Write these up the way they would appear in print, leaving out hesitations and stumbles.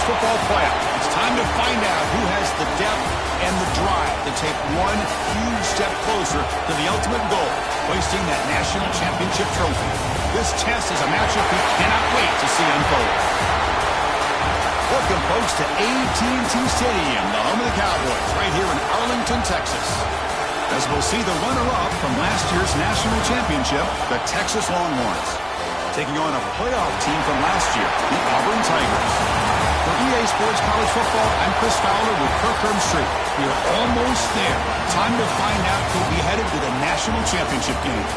football playoff. It's time to find out who has the depth and the drive to take one huge step closer to the ultimate goal, hoisting that national championship trophy. This test is a matchup we cannot wait to see unfold. Welcome, folks, to AT&T Stadium, the home of the Cowboys, right here in Arlington, Texas. As we'll see the runner-up from last year's national championship, the Texas Longhorns, taking on a playoff team from last year, the Auburn Tigers. For EA Sports College Football, I'm Chris Fowler with Kirk Herbstreit. We are almost there. Time to find out who will be headed to the national championship game.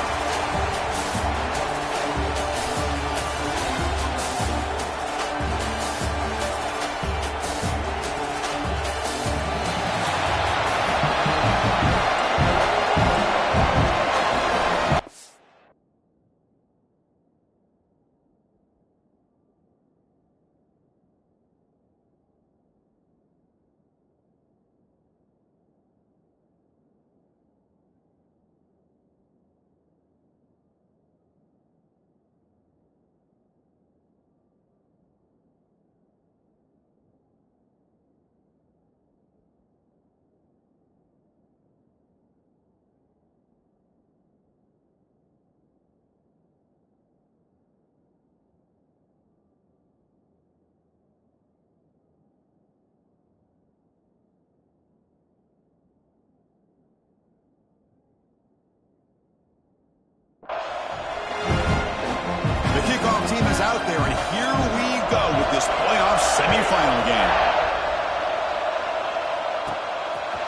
Team is out there, and here we go with this playoff semifinal game.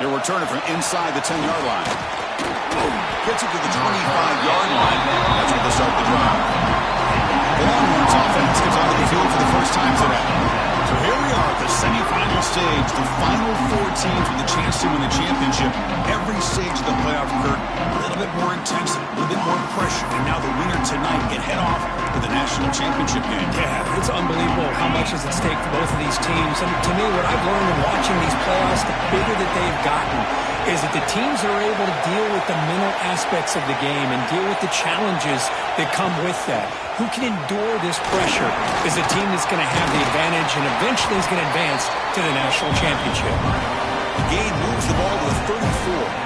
He'll return it from inside the 10-yard line. Gets it to the 25-yard line. That's where they start the drive. The Longhorns offense is onto the field for the first time today. So here we are at the semifinal stage, the final four teams with a chance to win the championship. Every stage of the playoff, Kurt, a little bit more intensity, a little bit more pressure, and now the winner tonight can head off to the national championship game. Yeah, it's unbelievable how much is at stake for both of these teams. And to me, what I've learned in watching these playoffs, the bigger that they've gotten, is that the teams that are able to deal with the mental aspects of the game and deal with the challenges that come with that. Who can endure this pressure is the team that's going to have the advantage and eventually is going to advance to the national championship. The game moves the ball to the 34.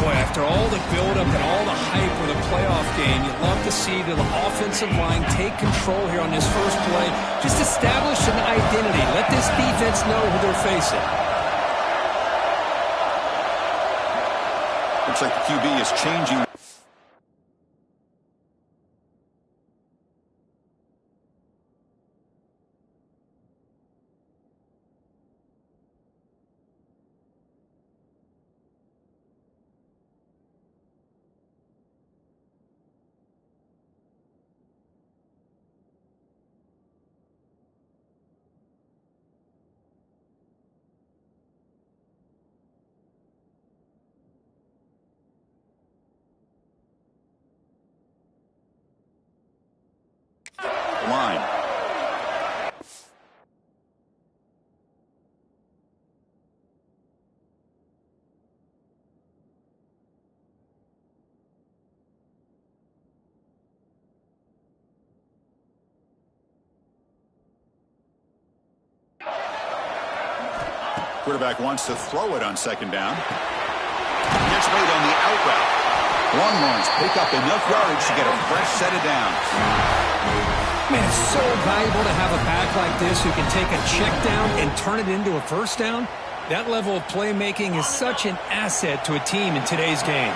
Boy, after all the buildup and all the hype with a playoff game, you'd love to see the offensive line take control here on this first play. Just establish an identity. Let this defense know who they're facing. Looks like the QB is changing. Line. Quarterback wants to throw it on second down. Gets made on the out route. Longhorns pick up enough yardage to get a fresh set of downs. Man, it's so valuable to have a back like this who can take a check down and turn it into a first down. That level of playmaking is such an asset to a team in today's game.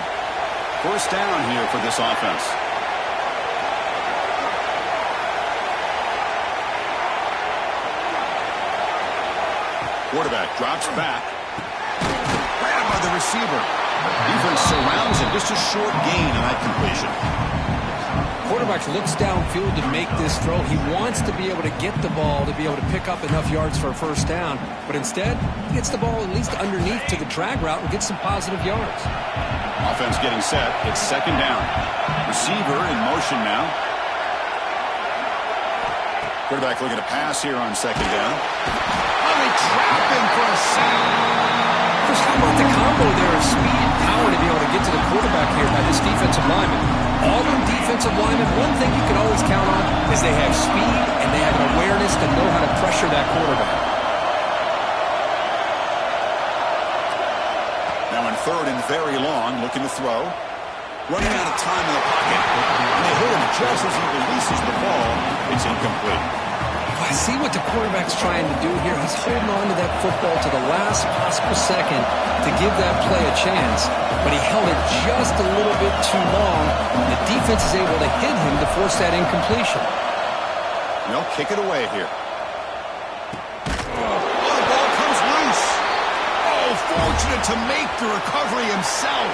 First down here for this offense. Quarterback drops back. Grabbed by the receiver. Defense surrounds him. Just a short gain on that completion. Quarterback looks downfield to make this throw. He wants to be able to get the ball to be able to pick up enough yards for a first down. But instead, he gets the ball at least underneath to the drag route and gets some positive yards. Offense getting set. It's second down. Receiver in motion now. Quarterback looking to pass here on second down. Oh, they trapped him for a sack. Just how about the combo there of speed and power to be able to get get to the quarterback here by this defensive lineman. Auburn defensive linemen, one thing you can always count on is they have speed and they have an awareness to know how to pressure that quarterback. Now in third and very long, looking to throw. Running out of time in the pocket. And they hit him just as he releases the ball. It's incomplete. I see what the quarterback's trying to do here. He's holding on to that football to the last possible second to give that play a chance. But he held it just a little bit too long. The defense is able to hit him to force that incompletion. They'll kick it away here. Oh, the ball comes loose. Oh, fortunate to make the recovery himself.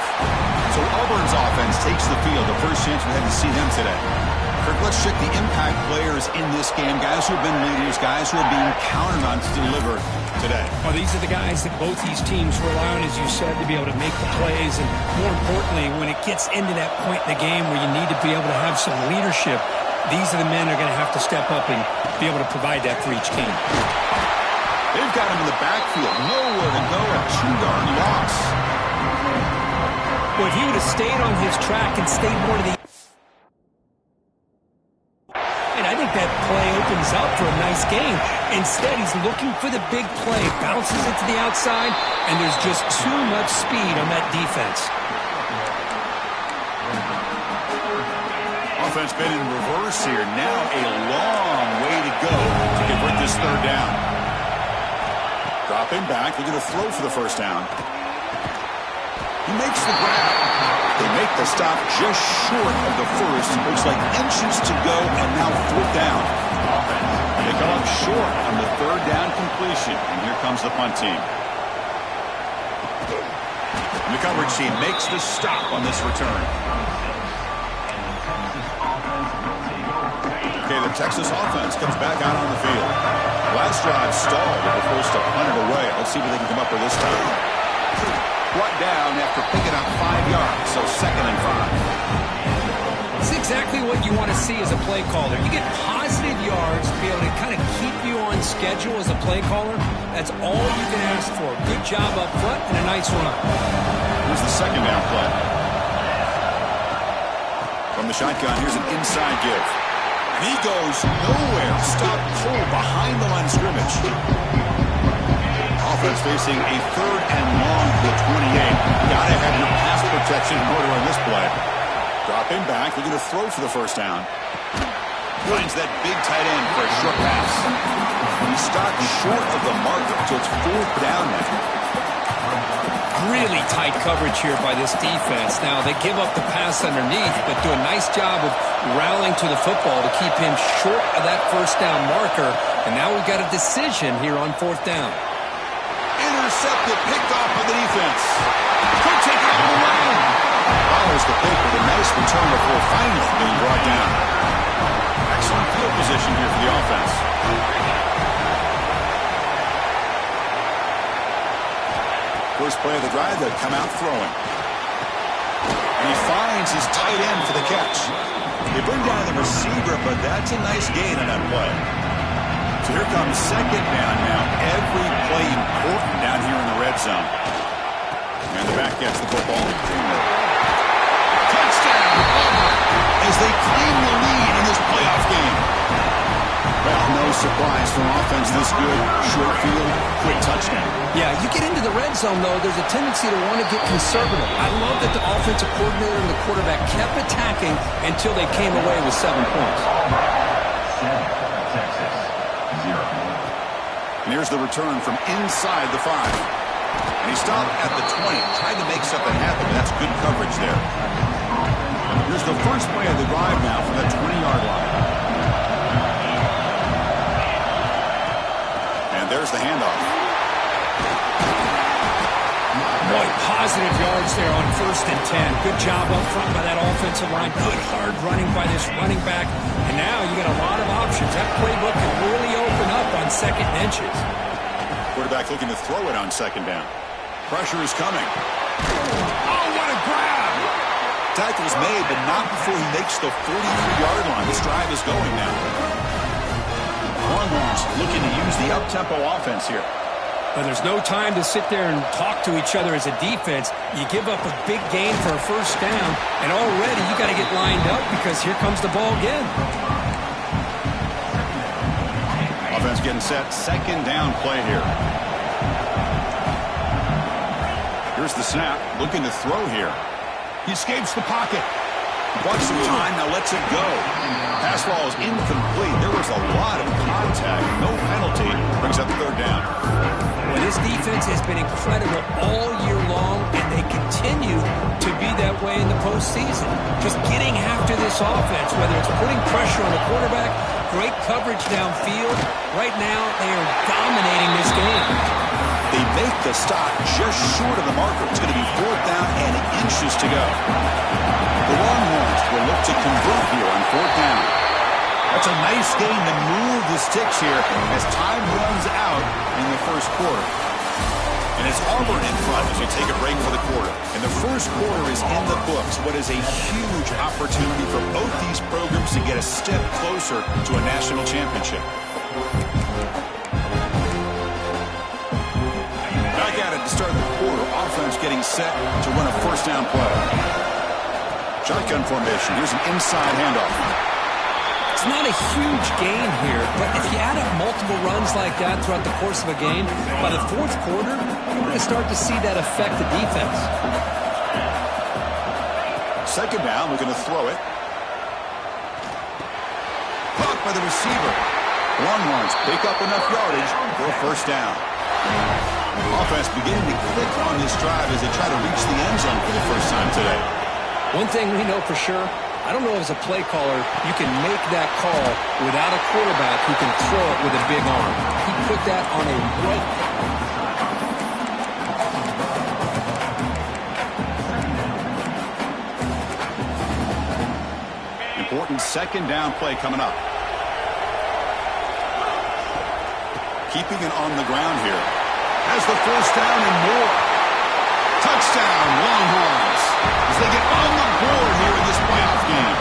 So Auburn's offense takes the field. The first chance we had to see them today. Kirk, let's check the impact players in this game. Guys who have been leaders, guys who are being counted on to deliver today. Well, these are the guys that both these teams rely on, as you said, to be able to make the plays. And more importantly, when it gets into that point in the game where you need to be able to have some leadership, these are the men that are going to have to step up and be able to provide that for each team. They've got him in the backfield. Nowhere to go. A 2-yard loss. Well, if he would have stayed on his track and stayed more to the... And I think that play opens up for a nice game. Instead, he's looking for the big play. Bounces it to the outside, and there's just too much speed on that defense. Offense been in reverse here. Now a long way to go to convert this third down. Dropping back. They're going to throw for the first down. He makes the grab. They make the stop just short of the first. Looks like inches to go, and now fourth down. They come up short on the third down completion, and here comes the punt team. And the coverage team makes the stop on this return. Okay, the Texas offense comes back out on the field. Last drive stalled. They were forced to punt it away. Let's see what they can come up with this time. Brought down after picking up 5 yards, so 2nd and 5. It's exactly what you want to see as a play caller. You get positive yards to be able to kind of keep you on schedule as a play caller. That's all you can ask for. Good job up front and a nice run. Here's the second down play. From the shotgun, here's an inside give. And he goes nowhere. Stop cold behind the line of scrimmage. Offense facing a 3rd and long to the 28. Gotta have your pass protection in order on this play. Dropping back, they're going to throw for the first down. Finds that big tight end for a short pass. He stopped short of the marker, so it's 4th down now. Really tight coverage here by this defense. Now, they give up the pass underneath, but do a nice job of rallying to the football to keep him short of that first down marker. And now we've got a decision here on 4th down. Intercepted, picked off by the defense. Could take it all the way. Follows the pick with a nice return before finally being brought down. Excellent field position here for the offense. First play of the drive, they come out throwing. And he finds his tight end for the catch. They bring down the receiver, but that's a nice gain on that play. So here comes 2nd down now. Every play important down here in the red zone. And the back gets the football. Touchdown, Auburn, as they claim the lead in this playoff game. Well, no surprise for an offense this good. Short field, quick touchdown. Yeah, you get into the red zone, though, there's a tendency to want to get conservative. I love that the offensive coordinator and the quarterback kept attacking until they came away with 7 points. And here's the return from inside the 5. And he stopped at the 20, tried to make something happen, but that's good coverage there. Here's the first play of the drive now from that 20-yard line. And there's the handoff. Boy, positive yards there on 1st and 10. Good job up front by that offensive line. Good hard running by this running back. And now you got a lot of options. That playbook can really open up on 2nd and inches. Quarterback looking to throw it on 2nd down. Pressure is coming. Oh, what a grab! Tackle's made, but not before he makes the 43-yard line. This drive is going now. Longhorns looking to use the up-tempo offense here. But there's no time to sit there and talk to each other as a defense. You give up a big gain for a first down, and already you got to get lined up because here comes the ball again. Offense getting set. Second down play here. Here's the snap. Looking to throw here. He escapes the pocket. Wants some time, now lets it go. Pass ball is incomplete. There was a lot of contact. No penalty. Brings up third down. Well, this defense has been incredible all year long, and they continue to be that way in the postseason. Just getting after this offense, whether it's putting pressure on the quarterback, great coverage downfield. Right now, they are dominating this game. They make the stop just short of the marker. It's going to be fourth down and inches to go. The Longhorns will look to convert here on fourth down. That's a nice gain to move the sticks here as time runs out in the first quarter. And it's Auburn in front as we take a break for the quarter. And the first quarter is in the books. What is a huge opportunity for both these programs to get a step closer to a national championship. Back at it to start the quarter. Offense getting set to run a first down play. Shotgun formation. Here's an inside handoff. It's not a huge gain here, but if you add up multiple runs like that throughout the course of a game, by the fourth quarter, you're going to start to see that affect the defense. Second down, we're going to throw it. Caught by the receiver. Longhorns pick up enough yardage for a first down. Offense beginning to click on this drive as they try to reach the end zone for the first time today. One thing we know for sure, I don't know as a play caller, you can make that call without a quarterback who can throw it with a big arm. He put that on a right. Important second down play coming up. Keeping it on the ground here. Has the first down and more. Touchdown, Longhorns, as they get on the board here in this playoff game.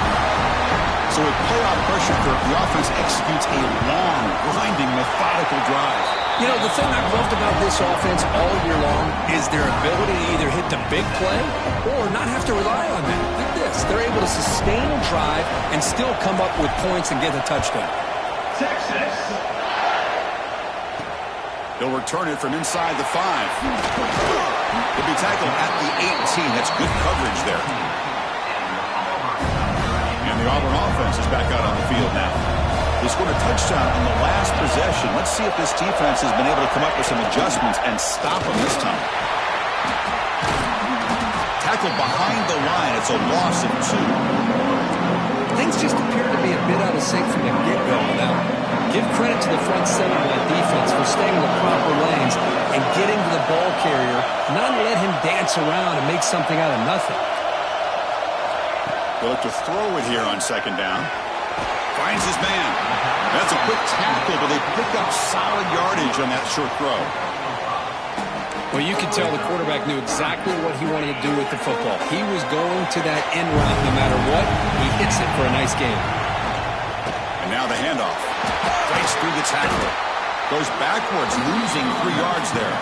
So with playoff pressure, the offense executes a long, grinding, methodical drive. You know, the thing I've loved about this offense all year long is their ability to either hit the big play or not have to rely on that. Look at this. They're able to sustain a drive and still come up with points and get a touchdown. Texas. They'll return it from inside the 5. He'll be tackled at the 18. That's good coverage there. And the Auburn offense is back out on the field now. They scored a touchdown on the last possession. Let's see if this defense has been able to come up with some adjustments and stop them this time. Tackled behind the line. It's a loss of 2. Things just appear to be a bit out of sync from the get-go now. Give credit to the front seven of that defense for staying in the proper lanes and getting to the ball carrier, not let him dance around and make something out of nothing. They'll look to throw it here on second down. Finds his man. That's a quick tackle, but they pick up solid yardage on that short throw. Well, you could tell the quarterback knew exactly what he wanted to do with the football. He was going to that end route no matter what. He hits it for a nice game. And now the handoff. Fights through the tackle. Goes backwards, losing 3 yards there.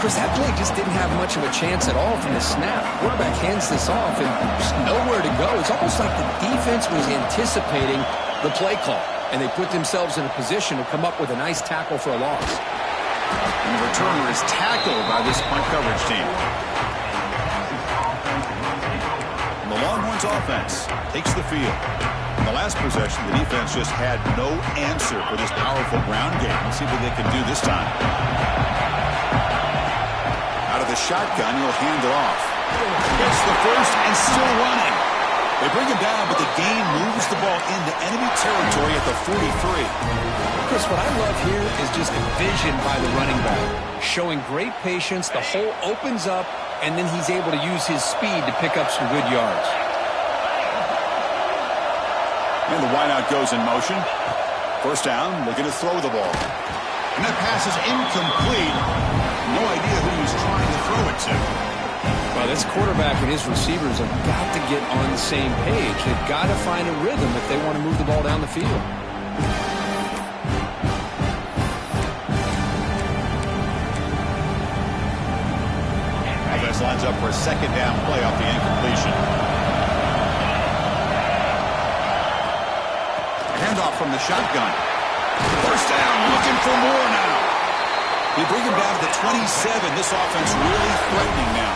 Chris, that play just didn't have much of a chance at all from the snap. Quarterback hands this off and just nowhere to go. It's almost like the defense was anticipating the play call, and they put themselves in a position to come up with a nice tackle for a loss. And the returner is tackled by this punt coverage team. And the Longhorns offense takes the field. In the last possession, the defense just had no answer for this powerful ground game. Let's see what they can do this time. Out of the shotgun, he'll hand it off. Gets the first and still running. They bring him down, but the game moves the ball into enemy territory at the 43. Chris, what I love here is just the vision by the running back. Showing great patience, the hole opens up, and then he's able to use his speed to pick up some good yards. And the wideout goes in motion. First down, looking to throw the ball. And that pass is incomplete. No idea who he was trying to throw it to. Well, this quarterback and his receivers have got to get on the same page. They've got to find a rhythm if they want to move the ball down the field. lines up for a second down play off the incompletion. Handoff from the shotgun. First down, looking for more now. We bring him down to the 27. This offense really threatening now.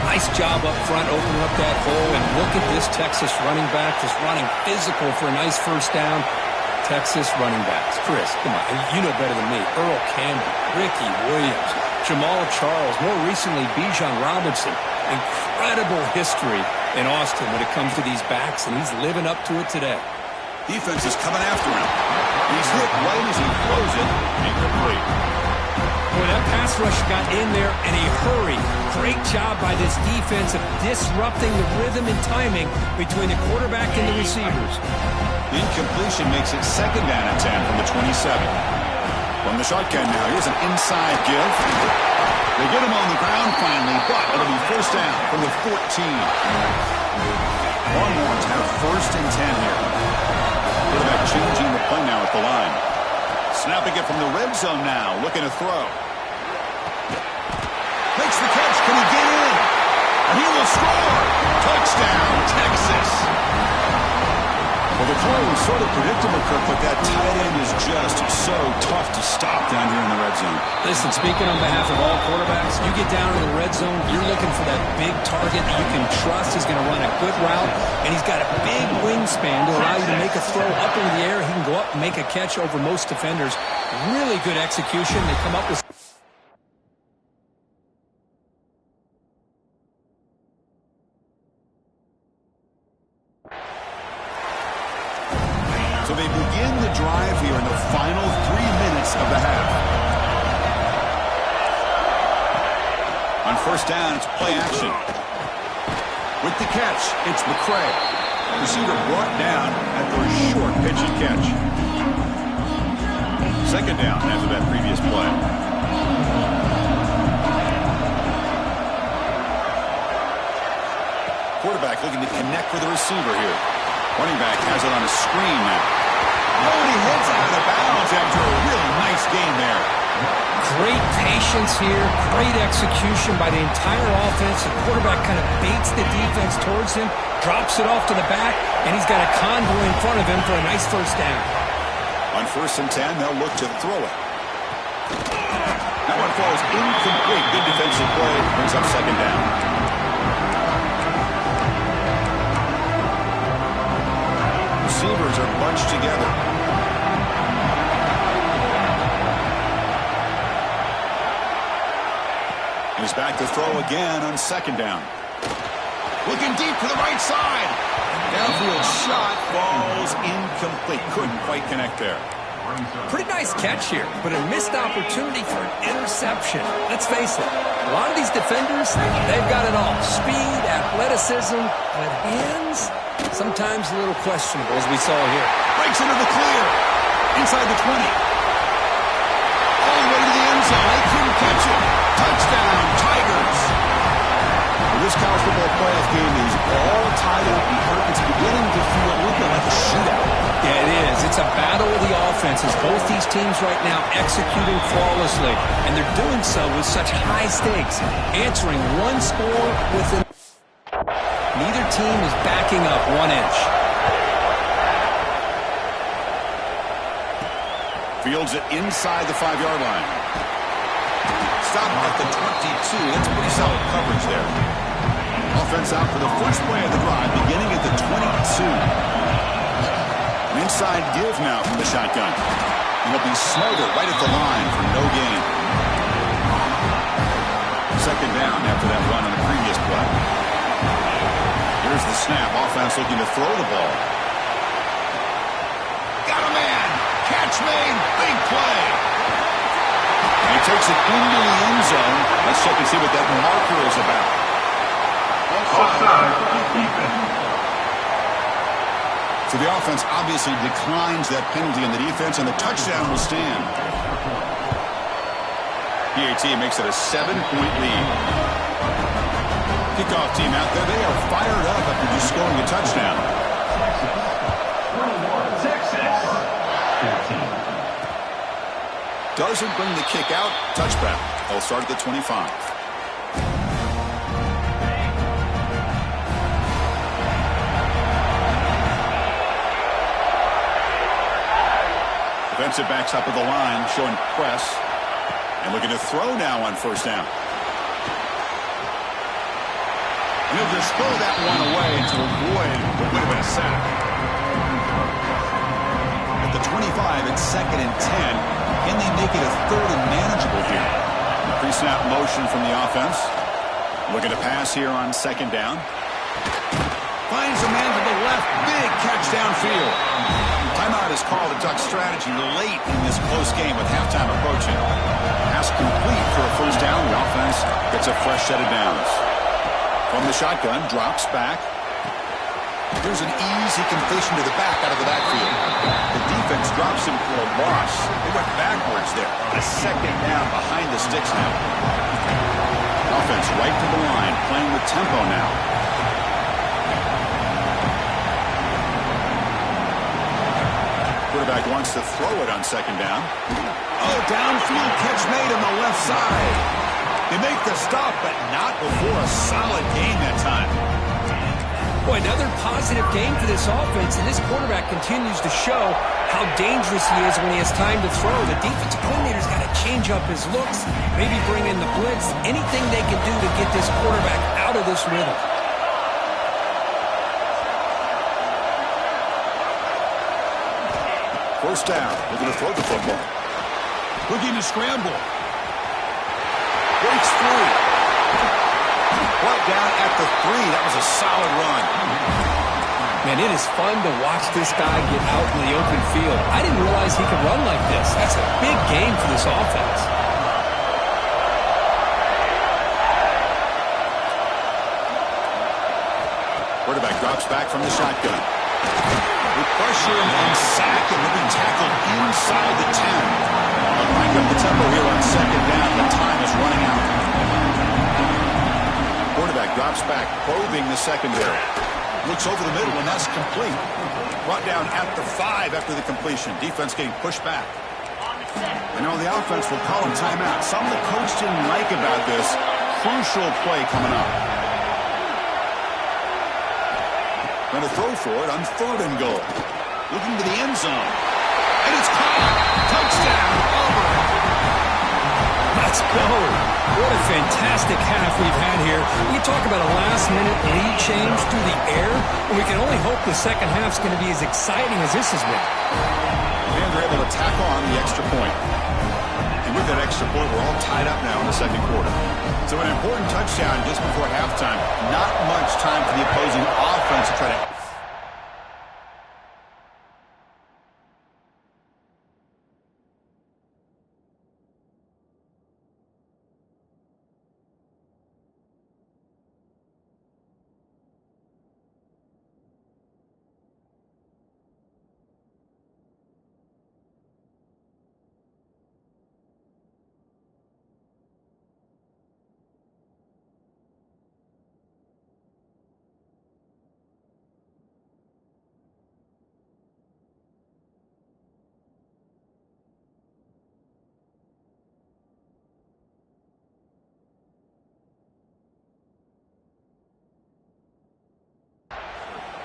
Nice job up front, opening up that hole, and look at this Texas running back just running physical for a nice first down. Texas running backs. Chris, come on, you know better than me. Earl Campbell, Ricky Williams, Jamal Charles, more recently Bijan Robinson. Incredible history in Austin when it comes to these backs, and he's living up to it today. Defense is coming after him. He's hit right as he throws it. Incomplete. Boy, that pass rush got in there in a hurry. Great job by this defense of disrupting the rhythm and timing between the quarterback and the receivers. The incompletion makes it second down and 10 from the 27. From the shotgun now, here's an inside give. They get him on the ground finally, but it'll be first down from the 14. Longhorns have first and 10 here. Quarterback changing the play now at the line. Snapping it from the red zone now, looking to throw. Makes the catch. Can he get in? And he will score. Touchdown, Texas. Well, the throw was sort of predictable, Kirk, but that tight end is just so tough to stop down here in the red zone. Listen, speaking on behalf of all quarterbacks, you get down in the red zone, you're looking for that big target that you can trust. He's going to run a good route, and he's got a big wingspan to allow you to make a throw up in the air. He can go up and make a catch over most defenders. Really good execution. They come up with... So they begin the drive here in the final 3 minutes of the half. On first down, it's play action. With the catch, it's McCray. Receiver brought down after a short pitch and catch. Second down after that previous play. Quarterback looking to connect with the receiver here. Running back has it on a screen now. Oh, and he heads out of bounds after a really nice game there. Great patience here, great execution by the entire offense. The quarterback kind of baits the defense towards him, drops it off to the back, and he's got a convoy in front of him for a nice first down. On first and 10, they'll look to throw it. That one falls incomplete. Good defensive play. Brings up second down. Receivers are bunched together. He's back to throw again on second down. Looking deep to the right side. Downfield shot falls incomplete. Couldn't quite connect there. Pretty nice catch here, but a missed opportunity for an interception. Let's face it, a lot of these defenders, they've got it all. Speed, athleticism, but hands, sometimes a little questionable, as we saw here. Breaks into the clear. Inside the 20. All the way to the end zone. They couldn't catch it. Touchdown, Tigers. Well, this college football playoff game is all tied up, and Kirk, it's beginning to feel a little bit like a shootout. Yeah, it is. It's a battle of the offenses. Both these teams right now executing flawlessly, and they're doing so with such high stakes. Answering one score with an... Neither team is backing up 1 inch. Fields it inside the 5-yard line. Stop at the 22. That's pretty solid coverage there. Offense out for the first play of the drive, beginning at the 22. An inside give now from the shotgun. And he'll be smothered right at the line for no gain. Second down after that run on the previous play. Here's the snap. Offense looking to throw the ball. Got a man. Catch made. Big play. And he takes it into the end zone. Let's check and see what that marker is about. So the offense obviously declines that penalty on the defense, and the touchdown will stand. PAT makes it a 7-point lead. Kickoff team out there, they are fired up after just scoring a touchdown. Doesn't bring the kick out. Touchback. They'll start at the 25. Defensive backs up at the line, showing press. And looking to throw now on first down. And he'll just throw that one away to avoid what would have been a sack. At the 25, it's 2nd and 10. Can they make it a 3rd and manageable here? Pre-snap motion from the offense. Looking to pass here on 2nd down. Finds a man to the left. Big catch downfield. Timeout is called a duck strategy late in this close game with halftime approaching. Pass complete for a first down. The offense gets a fresh set of downs. From the shotgun, drops back. Here's an easy completion to the back out of the backfield. The defense drops him for a loss. They went backwards there on a 2nd down behind the sticks now. Offense right to the line, playing with tempo now. Quarterback wants to throw it on 2nd down. Oh, downfield catch made on the left side. They make the stop, but not before a solid game that time. Boy, another positive game for this offense, and this quarterback continues to show how dangerous he is when he has time to throw. The defensive coordinator's got to change up his looks, maybe bring in the blitz, anything they can do to get this quarterback out of this rhythm. First down, looking to throw the football. Looking to scramble. Breaks through. Brought down at the 3. That was a solid run. Man, it is fun to watch this guy get out in the open field. I didn't realize he could run like this. That's a big game for this offense. Quarterback drops back from the shotgun. With pressure and sack, and will be tackled inside the 10. They'll crank up the tempo here on 2nd down. The time is running out. Quarterback drops back, probing the secondary. Looks over the middle, and that's complete. Brought down at the 5 after the completion. Defense getting pushed back. And now the offense will call a timeout. Something the coach didn't like about this. Crucial play coming up. Going to throw for it on 3rd and goal. Looking to the end zone. And it's caught. Touchdown, Auburn. Let's go. What a fantastic half we've had here. We talk about a last-minute lead change through the air, and we can only hope the second half's going to be as exciting as this has been. And they're able to tackle on the extra point. And with that extra point, we're all tied up now in the 2nd quarter. So an important touchdown just before halftime. Not much time for the opposing offense to try to...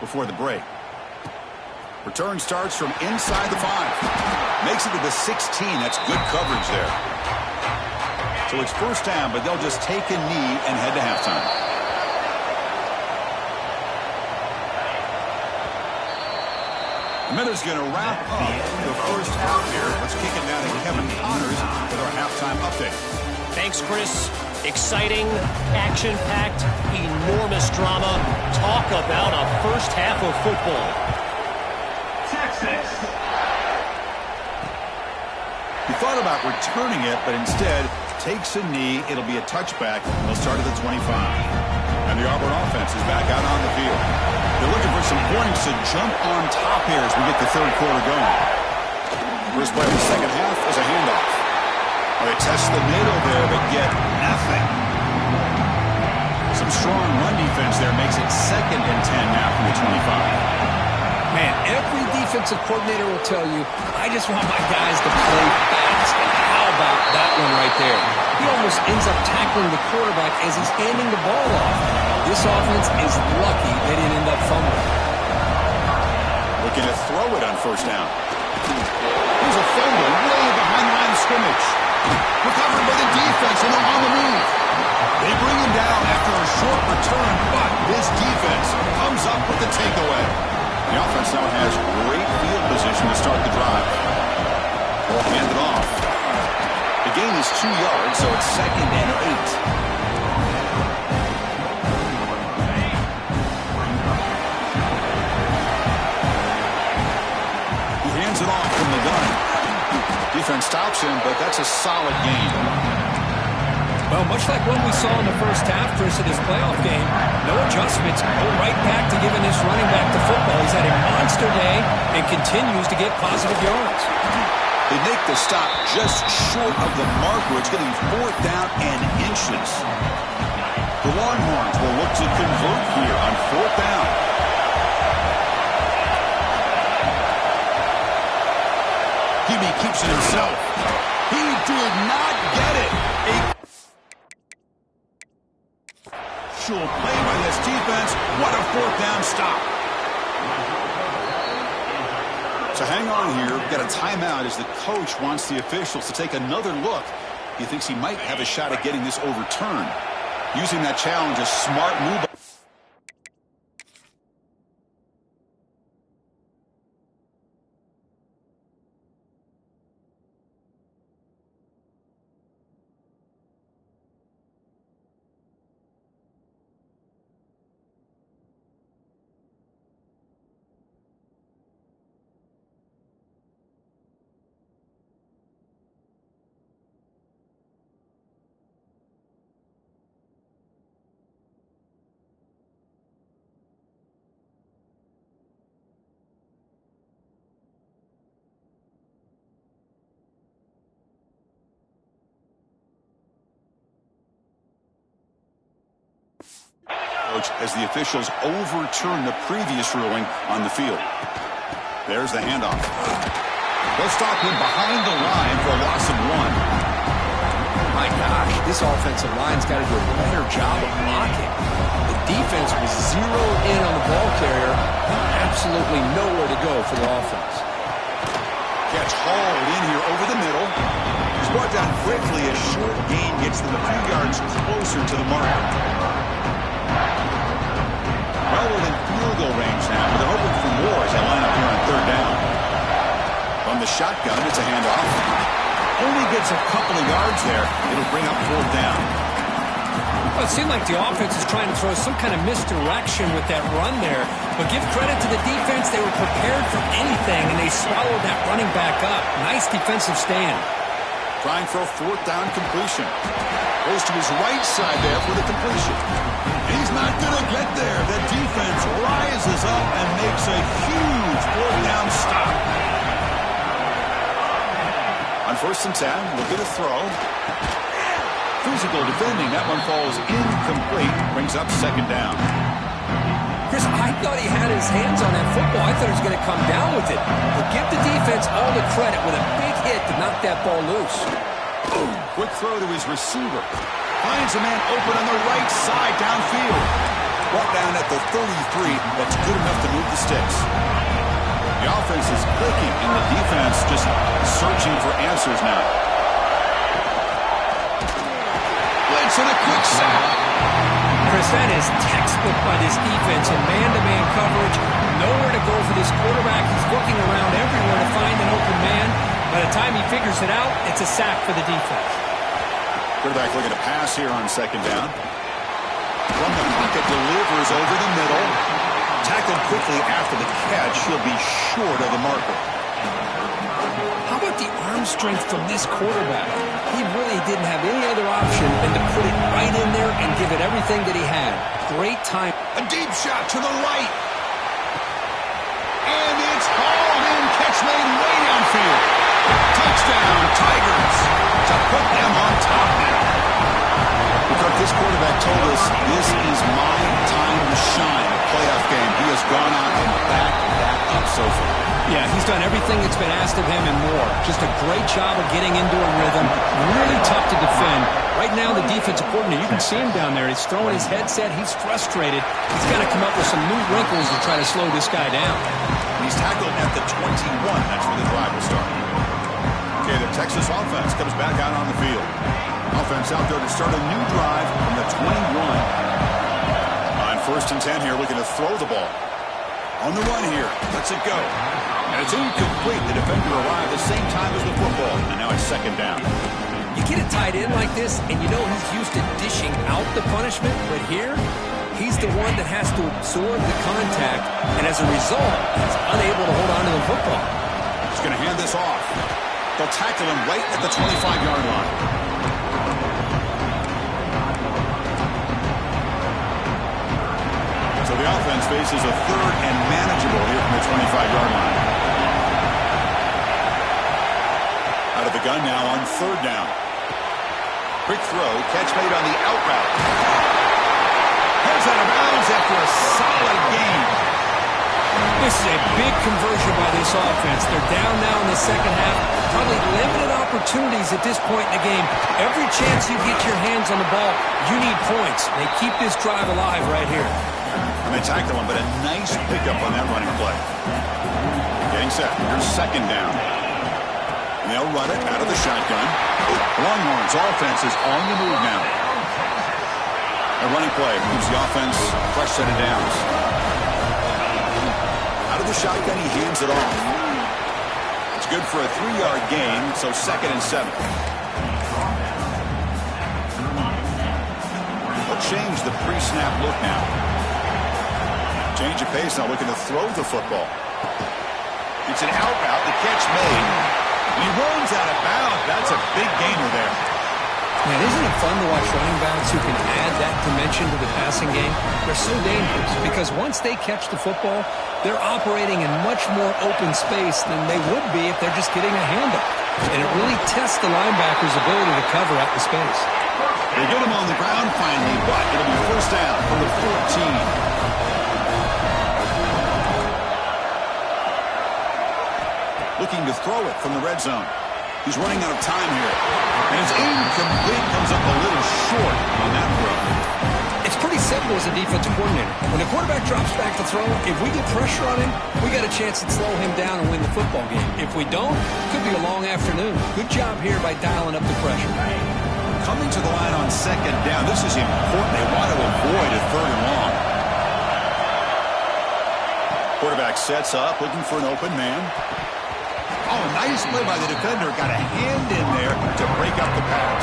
Before the break. Return starts from inside the 5. Makes it to the 16. That's good coverage there. So it's first down, but they'll just take a knee and head to halftime. The minute's going to wrap up the first half here. Let's kick it down to Kevin Connors with our halftime update. Thanks, Chris. Exciting, action-packed, enormous drama. Talk about a first half of football. Texas. He thought about returning it, but instead takes a knee. It'll be a touchback. They'll start at the 25. And the Auburn offense is back out on the field. They're looking for some points to jump on top here as we get the 3rd quarter going. First play of the second half is a handoff. Well, they test the middle there, but get nothing. Some strong run defense there makes it 2nd and 10 now from the 25. Man, every defensive coordinator will tell you, I just want my guys to play fast. And how about that one right there? He almost ends up tackling the quarterback as he's handing the ball off. This offense is lucky they didn't end up fumbling. Looking to throw it on first down. Here's a fumble way behind the line of scrimmage. Recovered by the defense, and they're on the move. They bring him down after a short return, but this defense comes up with the takeaway. The offense now has great field position to start the drive. Will hand it off. The gain is 2 yards, so it's 2nd and 8. It off from the gun. Defense stops him, but that's a solid gain. Well, much like what we saw in the first half, Chris, of this playoff game, no adjustments, go right back to giving this running back the football. He's had a monster day and continues to get positive yards. They make the stop just short of the marker. It's getting 4th down and inches. The Longhorns will look to convert here on 4th down. He keeps it himself. He did not get it. Actual play by this defense. What a 4th down stop. So hang on here. We've got a timeout as the coach wants the officials to take another look. He thinks he might have a shot at getting this overturned. Using that challenge, a smart move. As the officials overturn the previous ruling on the field. There's the handoff. They'll stop him behind the line for a loss of 1. My gosh, this offensive line's got to do a better job of blocking. The defense was zeroed in on the ball carrier. Absolutely nowhere to go for the offense. Catch hauled in here over the middle. He's brought down quickly. A short gain gets them a few yards closer to the marker. Well within field goal range now, but they're hoping for more as they line up here on 3rd down. From the shotgun, it's a handoff. Only gets a couple of yards there. It'll bring up 4th down. Well, it seemed like the offense is trying to throw some kind of misdirection with that run there. But give credit to the defense. They were prepared for anything, and they swallowed that running back up. Nice defensive stand. Trying for a 4th down completion. Goes to his right side there for the completion. He's not going to get there. The defense rises up and makes a huge 4th down stop. On 1st and 10, look at a throw. Physical defending. That one falls incomplete. Brings up 2nd down. Chris, I thought he had his hands on that football. I thought he was going to come down with it. But give the defense all the credit with a big hit to knock that ball loose. Boom. Quick throw to his receiver. Finds a man open on the right side downfield. Brought down at the 33. That's good enough to move the sticks. The offense is clicking, and the defense just searching for answers now. Blitz and a quick sack. Chris, that is textbook by this defense in man-to-man coverage. Nowhere to go for this quarterback. He's looking around everywhere to find an open man. By the time he figures it out, it's a sack for the defense. Quarterback looking to pass here on 2nd down. From the pocket, delivers over the middle. Tackled quickly after the catch. He'll be short of the marker. How about the arm strength from this quarterback? He really didn't have any other option than to put it right in there and give it everything that he had. Great time. A deep shot to the right. And it's hauled in. Catch made way downfield. Touchdown, Tigers. To put them on top now. Because this quarterback told us this is my time to shine. A playoff game. He has gone out and backed that up so far. Yeah, he's done everything that's been asked of him and more. Just a great job of getting into a rhythm. Really tough to defend. Right now, the defensive coordinator, you can see him down there. He's throwing his headset. He's frustrated. He's got to come up with some new wrinkles to try to slow this guy down. He's tackled at the 21. That's where the drive will start. Okay, the Texas offense comes back out on the field. Offense out there to start a new drive from the 21. On 1st and 10 here, looking to throw the ball. On the run here, lets it go. And it's incomplete. The defender arrived at the same time as the football. And now it's 2nd down. You get a tight end like this, and you know he's used to dishing out the punishment. But here, he's the one that has to absorb the contact. And as a result, he's unable to hold on to the football. He's going to hand this off. They'll tackle him right at the 25-yard line. So the offense faces a 3rd and manageable here from the 25-yard line. Out of the gun now on 3rd down. Quick throw, catch made on the out route. Heads out of bounds after a solid gain. This is a big conversion by this offense. They're down now in the 2nd half. Probably limited opportunities at this point in the game. Every chance you get your hands on the ball, you need points. They keep this drive alive right here. And they tackle him, but a nice pickup on that running play. Getting set. Here's 2nd down. And they'll run it out of the shotgun. Longhorns offense is on the move now. A running play moves the offense fresh set of downs. Out of the shotgun, he hands it off. It's good for a 3-yard gain, so 2nd and 7. They'll change the pre-snap look now. Change of pace now, looking to throw the football. It's an out route, the catch made. He runs out of bounds. That's a big gainer there. Man, isn't it fun to watch running backs who can add that dimension to the passing game? They're so dangerous because once they catch the football, they're operating in much more open space than they would be if they're just getting a handoff. And it really tests the linebacker's ability to cover out the space. They get him on the ground finally, but it'll be 1st down from the 14. Looking to throw it from the red zone. He's running out of time here. And it's incomplete. Comes up a little short on that throw. It's pretty simple as a defensive coordinator. When the quarterback drops back to throw, if we get pressure on him, we got a chance to slow him down and win the football game. If we don't, it could be a long afternoon. Good job here by dialing up the pressure. Coming to the line on 2nd down. This is important. They want to avoid a 3rd and long. Quarterback sets up, looking for an open man. Oh, nice play by the defender. Got a hand in there to break up the pass.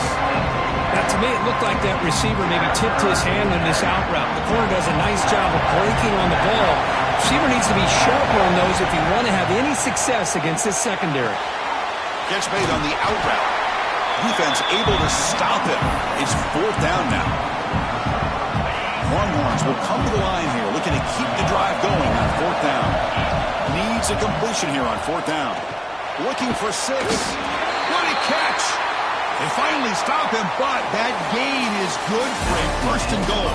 Now, to me, it looked like that receiver maybe tipped his hand in this out route. The corner does a nice job of breaking on the ball. Receiver needs to be sharper on those if you want to have any success against this secondary. Catch made on the out route. Defense able to stop it. It's 4th down now. Longhorns will come to the line here, looking to keep the drive going on 4th down. Needs a completion here on 4th down. Looking for 6. What a catch! They finally stop him, but that gain is good for a 1st and goal.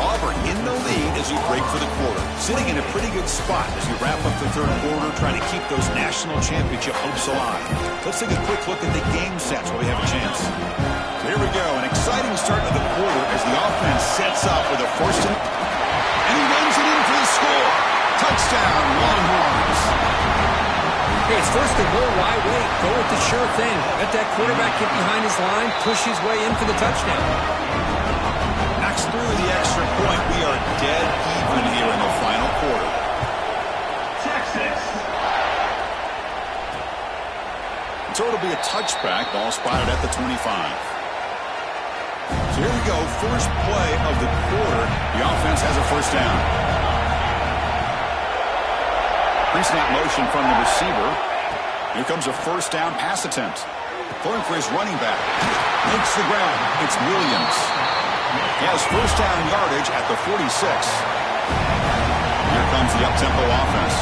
Auburn in the lead as we break for the quarter. Sitting in a pretty good spot as we wrap up the 3rd quarter, trying to keep those national championship hopes alive. Let's take a quick look at the game sets while we have a chance. So here we go, an exciting start to the quarter as the offense sets up with a 1st and he runs it in for the score. Touchdown, Longhorns. Hey, it's 1st and goal. Why wait? Go with the sure thing. Let that quarterback get behind his line, push his way in for the touchdown. Knocks through the extra point. We are dead even here in the final quarter. Texas. So it'll be a touchback. Ball spotted at the 25. So here we go. First play of the quarter. The offense has a 1st down. Pre-snap motion from the receiver. Here comes a 1st down pass attempt. Throwing for his running back. Makes the ground. It's Williams. He has 1st down yardage at the 46. Here comes the up-tempo offense.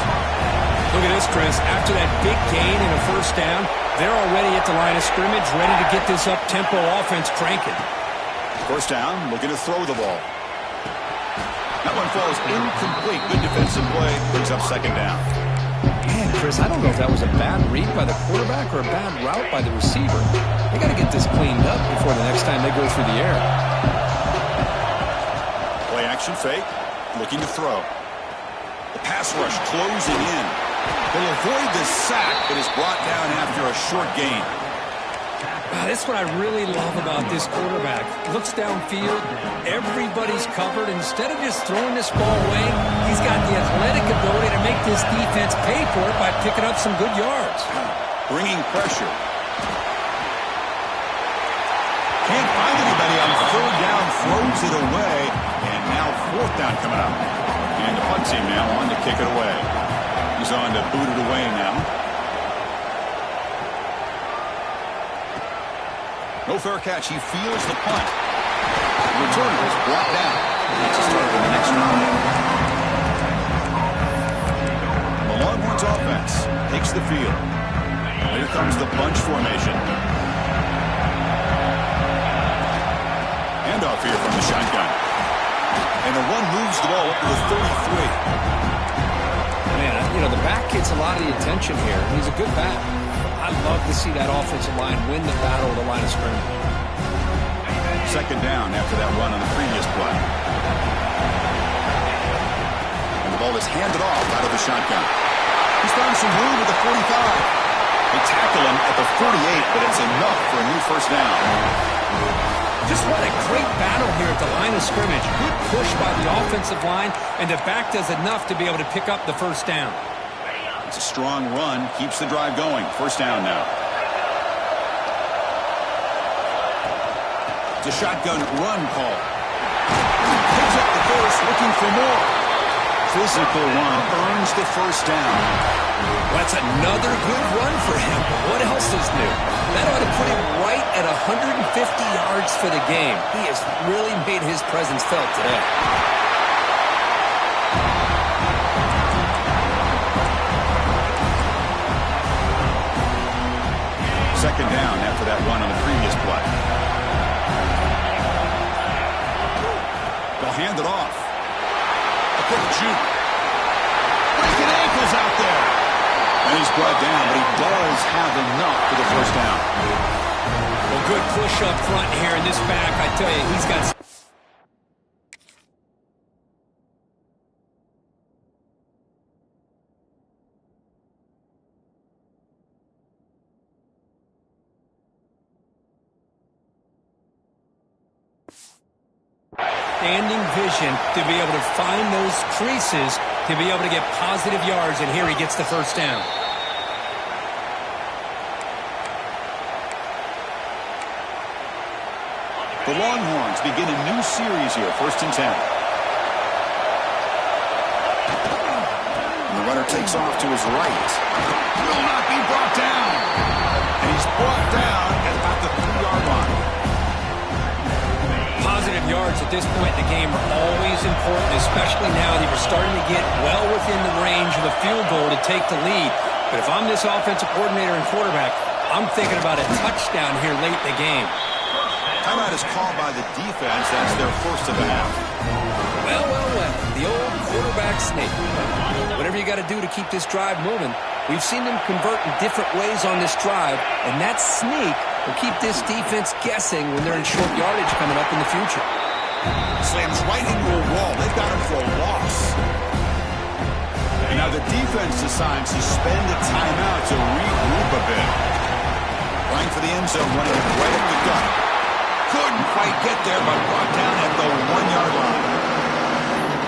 Look at this, Chris. After that big gain and a 1st down, they're already at the line of scrimmage, ready to get this up-tempo offense cranking. 1st down, looking to throw the ball. That one falls incomplete. Good defensive play. Brings up 2nd down. Man, Chris, I don't know if that was a bad read by the quarterback or a bad route by the receiver. They got to get this cleaned up before the next time they go through the air. Play action fake. Looking to throw. The pass rush closing in. He'll avoid the sack, but is brought down after a short gain. That's what I really love about this quarterback. Looks downfield, everybody's covered. Instead of just throwing this ball away, he's got the athletic ability to make this defense pay for it by picking up some good yards. Bringing pressure. Can't find anybody on third down, throws it away, and now fourth down coming up. And the punt team now on to kick it away. He's on to boot it away now. No fair catch. He feels the punt. The returner is brought down. That's a start for the next round. The Longhorns offense takes the field. Here comes the bunch formation. Handoff here from the shotgun. And the run moves the ball up to the 33. Man, you know, the back gets a lot of the attention here. He's a good back. I'd love to see that offensive line win the battle of the line of scrimmage. Second down after that run on the previous play. And the ball is handed off out of the shotgun. He's found some room at the 45. They tackle him at the 48, but it's enough for a new first down. Just what a great battle here at the line of scrimmage. Good push by the offensive line, and the back does enough to be able to pick up the first down. It's a strong run, keeps the drive going. First down now. It's a shotgun run call. Picks up the first, looking for more. Physical run earns the first down. Well, that's another good run for him. What else is new? That ought to put him right at 150 yards for the game. He has really made his presence felt today. Second down after that run on the previous play. They'll hand it off. A quick juke. Breaking ankles out there. And he's brought down, but he does have enough for the first down. Well, good push up front here in this back. I tell you, he's got... standing vision to be able to find those creases to be able to get positive yards, and here he gets the first down. The Longhorns begin a new series here, 1st and 10. And the runner takes off to his right. Will not be brought down. And he's brought down at about the 3-yard line. Positive yards at this point in the game are always important, especially now that you're starting to get well within the range of a field goal to take the lead. But if I'm this offensive coordinator and quarterback, I'm thinking about a touchdown here late in the game. Timeout is called by the defense. That's their first of the half. Well, the old quarterback sneak. Whatever you got to do to keep this drive moving. We've seen them convert in different ways on this drive, and that sneak will keep this defense guessing when they're in short yardage coming up in the future. Slams right into a wall. They've got him for a loss. And now the defense decides to spend a timeout to regroup a bit. Running for the end zone, running right at the gut. Couldn't quite get there, but brought down at the 1-yard line.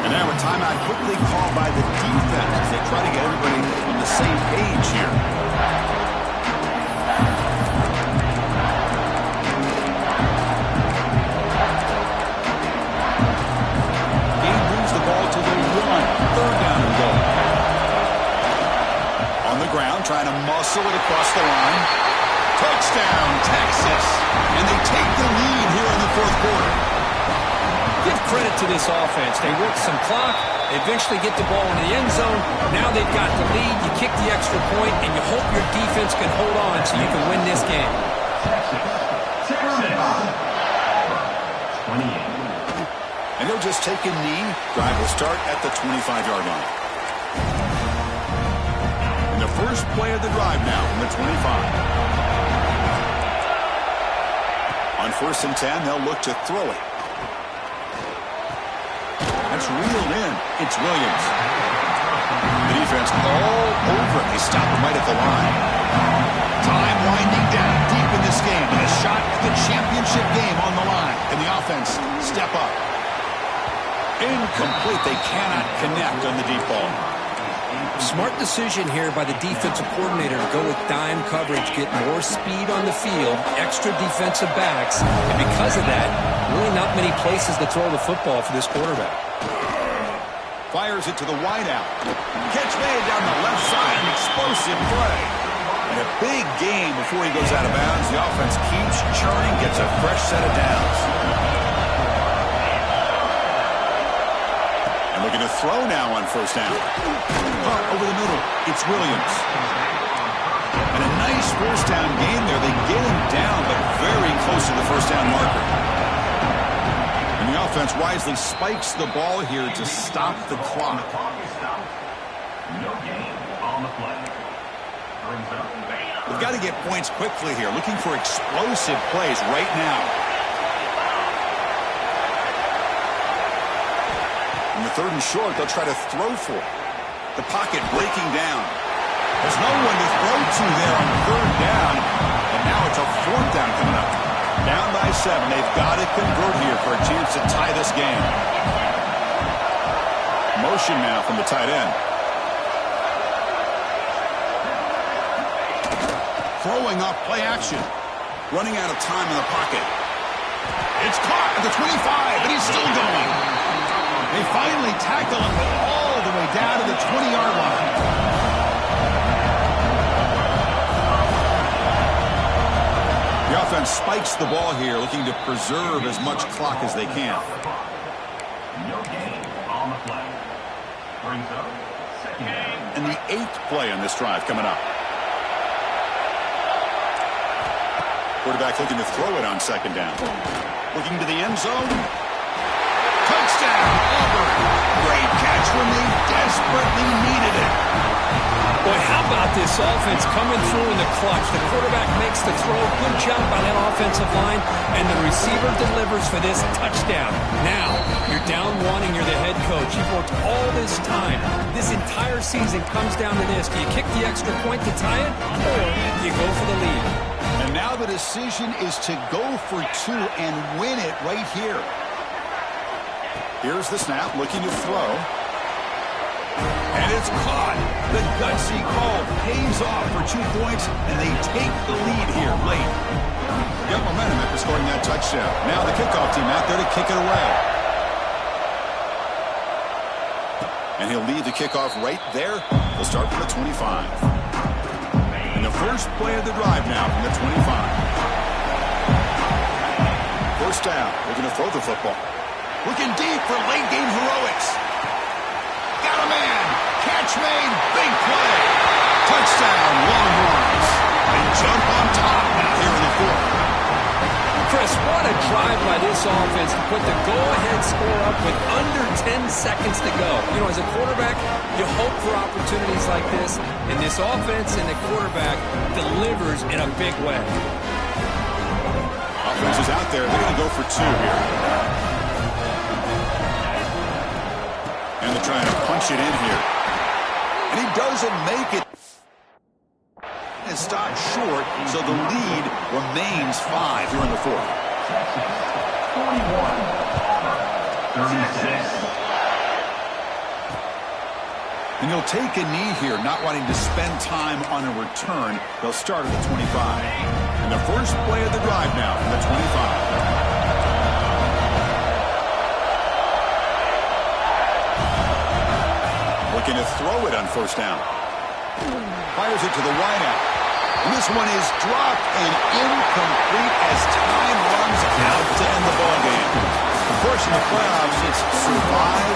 And now a timeout quickly called by the defense as they try to get everybody on the same page here. Game moves the ball to the 1. 3rd down and goal. On the ground, trying to muscle it across the line. Touchdown, Texas. And they take the lead here in the 4th quarter. Give credit to this offense. They work some clock. They eventually get the ball into the end zone. Now they've got the lead. You kick the extra point, and you hope your defense can hold on so you can win this game. And they'll just take a knee. Drive will start at the 25-yard line. And the first play of the drive now from the 25. On 1st and 10, they'll look to throw it. That's reeled in. It's Williams. And defense all over it. They stop him right at the line. Time winding down deep in this game. And a shot at the championship game on the line. Can the offense step up? Incomplete. They cannot connect on the deep ball. Smart decision here by the defensive coordinator to go with dime coverage, get more speed on the field, extra defensive backs, and because of that, really not many places to throw the football for this quarterback. Fires it to the wideout. Catch made down the left side. An explosive play. And a big game before he goes out of bounds. The offense keeps churning, gets a fresh set of downs. And looking to throw now on first down. Over the middle, it's Williams. And a nice first down game there. They get him down, but very close to the first down marker. And the offense wisely spikes the ball here to stop the clock. No gain on the play. We've got to get points quickly here. Looking for explosive plays right now. In the third and short, they'll try to throw for it. The pocket breaking down. There's no one to throw to there on third down. And now it's a fourth down coming up. Down by 7. They've got to convert here for a chance to tie this game. Motion now from the tight end. Throwing off play action. Running out of time in the pocket. It's caught at the 25, and he's still going. They finally tackle him all the way down to the 20-yard line. The offense spikes the ball here, looking to preserve as much clock as they can. No gain on the play. Brings up second down. And the 8th play on this drive coming up. Quarterback looking to throw it on second down. Looking to the end zone. Touchdown, Auburn. Great catch when they desperately needed it. Boy, how about this offense coming through in the clutch? The quarterback makes the throw. Good job by that offensive line. And the receiver delivers for this touchdown. Now, you're down 1 and you're the head coach. You've worked all this time. This entire season comes down to this. Do you kick the extra point to tie it, or do you go for the lead? And now the decision is to go for 2 and win it right here. Here's the snap, looking to throw. And it's caught. The gutsy call pays off for 2 points, and they take the lead here late. Got momentum after scoring that touchdown. Now the kickoff team out there to kick it away. And he'll lead the kickoff right there. He'll start from the 25. And the first play of the drive now from the 25. First down. They're going to throw the football. Looking deep for late game heroics. Got a man. Catch made. Big play. Touchdown. Longhorns. They jump on top now here in the 4th. Chris, what a drive by this offense to put the go-ahead score up with under 10 seconds to go. You know, as a quarterback, you hope for opportunities like this, and this offense and the quarterback delivers in a big way. Offense is out there. They're going to go for 2 here. And they're trying to punch it in here. And he doesn't make it. Is stopped short, so the lead remains 5 here in the 4th. 41. 36. And he'll take a knee here, not wanting to spend time on a return. They'll start at the 25. And the first play of the drive now from the 25. Looking to throw it on first down. Fires it to the wideout. And this one is dropped and incomplete as time runs out to end the ballgame. Of course, in the playoffs, it's survive